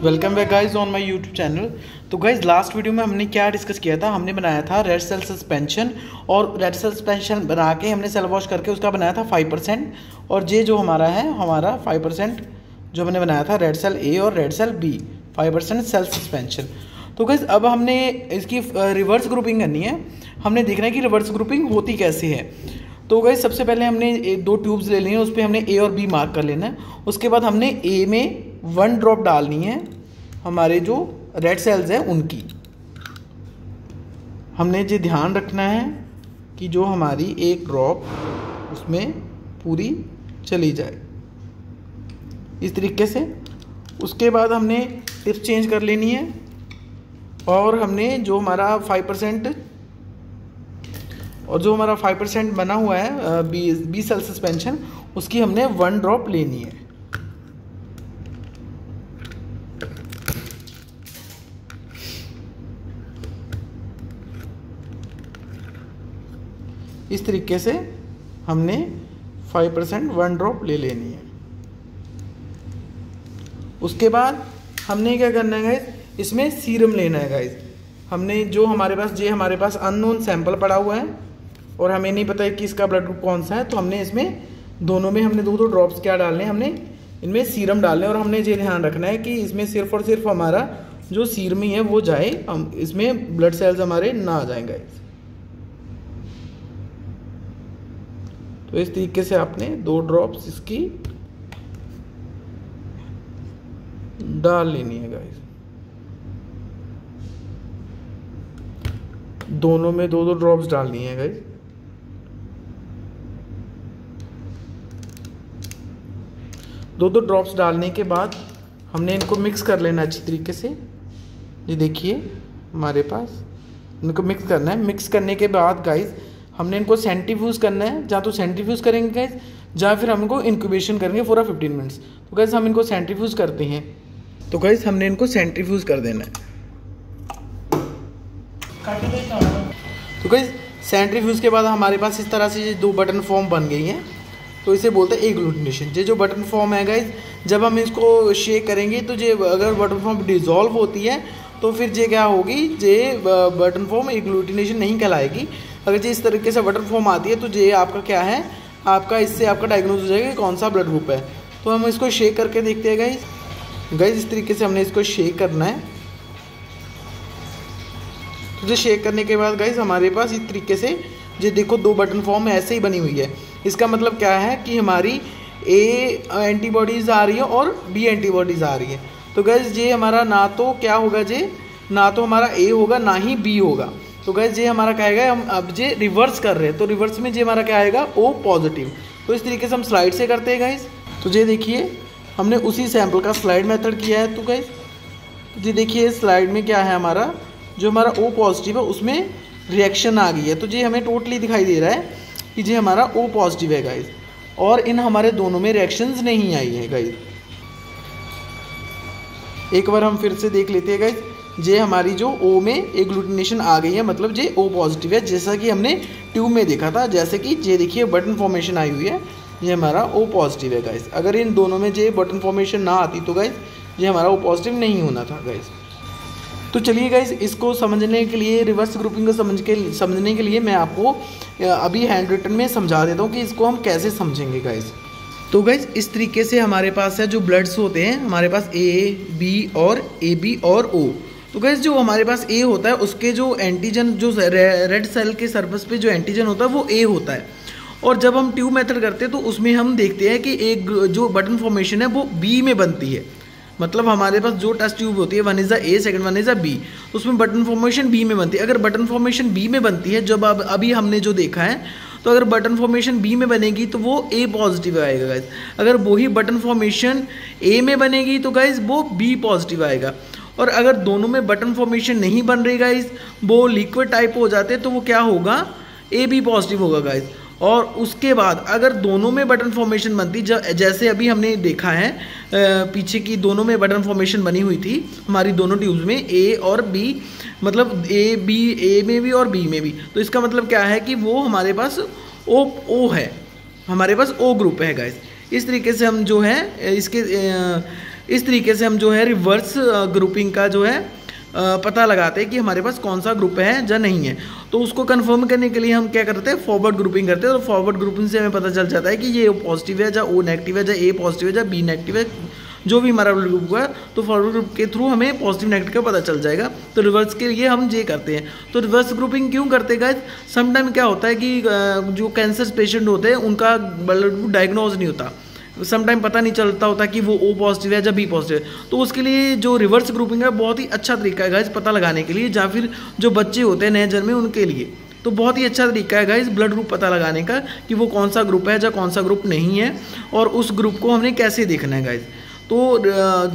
Welcome back guys on my YouTube channel. तो guys last video में हमने क्या डिस्कस किया था, हमने बनाया था रेड सेल सस्पेंशन और रेड सेल सस्पेंशन बना के हमने सेल वॉश करके उसका बनाया था 5%। और ये जो हमारा है हमारा 5% जो हमने बनाया था रेड सेल ए और red cell B 5% cell suspension. तो गाइज अब हमने इसकी रिवर्स ग्रुपिंग करनी है, हमने देखना है कि रिवर्स ग्रुपिंग होती कैसे है। तो गाइज सबसे पहले हमने दो ट्यूब्स ले ली हैं, उस पर हमने ए और बी मार्क कर लेना है। उसके बाद हमने ए में 1 ड्रॉप डालनी है हमारे जो रेड सेल्स हैं उनकी। हमने ये ध्यान रखना है कि जो हमारी एक ड्रॉप उसमें पूरी चली जाए इस तरीके से। उसके बाद हमने टिप्स चेंज कर लेनी है और हमने जो हमारा 5% और जो हमारा 5% बना हुआ है बी सेल सस्पेंशन उसकी हमने 1 ड्रॉप लेनी है। इस तरीके से हमने 5% 1 ड्रॉप ले लेनी है। उसके बाद हमने क्या करना है गाइस, इसमें सीरम लेना है गाइस। हमने जो हमारे पास अननोन सैंपल पड़ा हुआ है और हमें नहीं पता है कि इसका ब्लड ग्रुप कौन सा है, तो हमने इसमें दोनों में हमने दो ड्रॉप्स क्या डालने हैं, हमने इनमें सीरम डालने हैं। और हमने ये ध्यान रखना है कि इसमें सिर्फ और सिर्फ हमारा जो सीरम ही है वो जाए, हम इसमें ब्लड सेल्स हमारे ना आ जाएंगे। तो इस तरीके से आपने 2 ड्रॉप्स इसकी डाल लेनी है गाइस। दोनों में 2 ड्रॉप्स डालनी है गाइस। दो ड्रॉप्स डालने के बाद हमने इनको मिक्स कर लेना अच्छी तरीके से। ये देखिए हमारे पास इनको मिक्स करना है। मिक्स करने के बाद गाइस हमने इनको सेंट्रीफ्यूज करना है, जहाँ तो सेंट्रीफ्यूज करेंगे गाइस, जहाँ फिर हम इनको इंक्यूबेशन करेंगे फॉर 15 मिनट्स। तो गाइस हम इनको सेंट्रीफ्यूज करते हैं। तो गाइस हमने इनको सेंट्रीफ्यूज कर देना है। तो गाइस सेंट्रीफ्यूज के बाद हमारे पास इस तरह से ये 2 बटन फॉर्म बन गई हैं, तो इसे बोलते हैं एग्लूटिनेशन। ये जो बटन फॉर्म है गाइस, जब हम इसको शेक करेंगे तो ये अगर बटन फॉर्म डिसॉल्व होती है तो फिर ये क्या होगी, ये बटन फॉर्म एग्लूटिनेशन नहीं कहलाएगी। अगर ये इस तरीके से बटन फॉर्म आती है तो ये आपका क्या है, आपका इससे आपका डायग्नोज हो जाएगा कि कौन सा ब्लड ग्रुप है। तो हम इसको शेक करके देखते हैं गाइस। इस तरीके से हमने इसको शेक करना है। तो ये शेक करने के बाद गाइस हमारे पास इस तरीके से ये देखो 2 बटन फॉर्म ऐसे ही बनी हुई है। इसका मतलब क्या है कि हमारी ए एंटीबॉडीज़ आ रही है और बी एंटीबॉडीज़ आ रही है। तो गाइस ये हमारा ना तो क्या होगा, ये ना तो हमारा ए होगा ना ही बी होगा। तो गाइस ये हमारा क्या आएगा, हम अब ये रिवर्स कर रहे हैं तो रिवर्स में ये हमारा क्या आएगा, ओ पॉजिटिव। तो इस तरीके से हम स्लाइड से करते हैं गाइस। तो ये देखिए हमने उसी सैंपल का स्लाइड मेथड किया है। तो गाइस ये देखिए स्लाइड में क्या है, हमारा जो हमारा ओ पॉजिटिव है उसमें रिएक्शन आ गई है। तो ये हमें टोटली दिखाई दे रहा है कि ये हमारा ओ पॉजिटिव है गाइस, और इन हमारे दोनों में रिएक्शंस नहीं आई है गाइस। एक बार हम फिर से देख लेते हैं गाइस। ये हमारी जो ओ में एग्लूटिनेशन आ गई है, मतलब ये ओ पॉजिटिव है, जैसा कि हमने ट्यूब में देखा था। जैसे कि ये देखिए बटन फॉर्मेशन आई हुई है, ये हमारा ओ पॉजिटिव है गाइस। अगर इन दोनों में ये बटन फॉर्मेशन ना आती तो गाइस ये हमारा ओ पॉजिटिव नहीं होना था गाइस। तो चलिए गाइस इसको समझने के लिए, रिवर्स ग्रुपिंग को समझने के लिए मैं आपको अभी हैंड रिटन में समझा देता हूँ कि इसको हम कैसे समझेंगे गाइस। तो गाइस इस तरीके से हमारे पास है जो ब्लड्स होते हैं, हमारे पास ए बी और ओ। तो गाइस जो हमारे पास ए होता है उसके जो एंटीजन, जो रेड सेल के सरफेस पे जो एंटीजन होता है वो ए होता है। और जब हम ट्यूब मेथड करते हैं तो उसमें हम देखते हैं कि एक जो बटन फॉर्मेशन है वो बी में बनती है। मतलब हमारे पास जो टेस्ट ट्यूब होती है, 1 is A, second 1 is B, उसमें बटन फॉर्मेशन बी में बनती है। अगर बटन फॉर्मेशन बी में बनती है, जब अभी हमने जो देखा है, तो अगर बटन फॉर्मेशन बी में बनेगी तो वो ए पॉजिटिव आएगा गाइस। अगर वही बटन फॉर्मेशन ए में बनेगी तो गाइस वो बी पॉजिटिव आएगा। और अगर दोनों में बटन फॉर्मेशन नहीं बन रही गाइस, वो लिक्विड टाइप हो जाते तो वो क्या होगा, ए बी पॉजिटिव होगा गाइस। और उसके बाद अगर दोनों में बटन फॉर्मेशन बनती, जैसे अभी हमने देखा है पीछे की दोनों में बटन फॉर्मेशन बनी हुई थी हमारी दोनों ट्यूब्स में, ए और बी, मतलब ए में भी और बी में भी। तो इसका मतलब क्या है कि वो हमारे पास ओ है, हमारे पास ओ ग्रुप है गाइस। इस तरीके से हम जो है इसके इस तरीके से हम जो है रिवर्स ग्रुपिंग का जो है पता लगाते हैं कि हमारे पास कौन सा ग्रुप है या नहीं है। तो उसको कंफर्म करने के लिए हम क्या करते हैं, फॉरवर्ड ग्रुपिंग करते हैं। और फॉरवर्ड ग्रुपिंग से हमें पता चल जाता है कि ये ओ पॉजिटिव है या ओ नेगेटिव है या ए पॉजिटिव है या बी नेगेटिव है, जो भी हमारा ग्रुप हुआ। तो फॉरवर्ड ग्रुप के थ्रू हमें पॉजिटिव नेगेटिव का पता चल जाएगा। तो रिवर्स के लिए हम ये करते हैं। तो रिवर्स ग्रुपिंग क्यों करते हैं गाइस, समटाइम क्या होता है कि जो कैंसर पेशेंट होते हैं उनका ब्लड ग्रुप डायग्नोज नहीं होता, समटाइम पता नहीं चलता होता कि वो ओ पॉजिटिव है या बी पॉजिटिव है। तो उसके लिए जो रिवर्स ग्रुपिंग है बहुत ही अच्छा तरीका है गाइस पता लगाने के लिए, या फिर जो बच्चे होते हैं नए जन्मे उनके लिए तो बहुत ही अच्छा तरीका है गाइस ब्लड ग्रुप पता लगाने का कि वो कौन सा ग्रुप है या कौन सा ग्रुप नहीं है, और उस ग्रुप को हमने कैसे देखना है गाइस। तो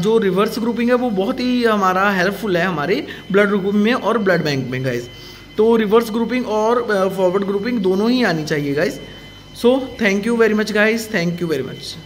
जो रिवर्स ग्रुपिंग है वो बहुत ही हमारा हेल्पफुल है हमारे ब्लड ग्रुपिंग में और ब्लड बैंक में गाइस। तो रिवर्स ग्रुपिंग और फॉरवर्ड ग्रुपिंग दोनों ही आनी चाहिए guys. So thank you very much guys, thank you very much.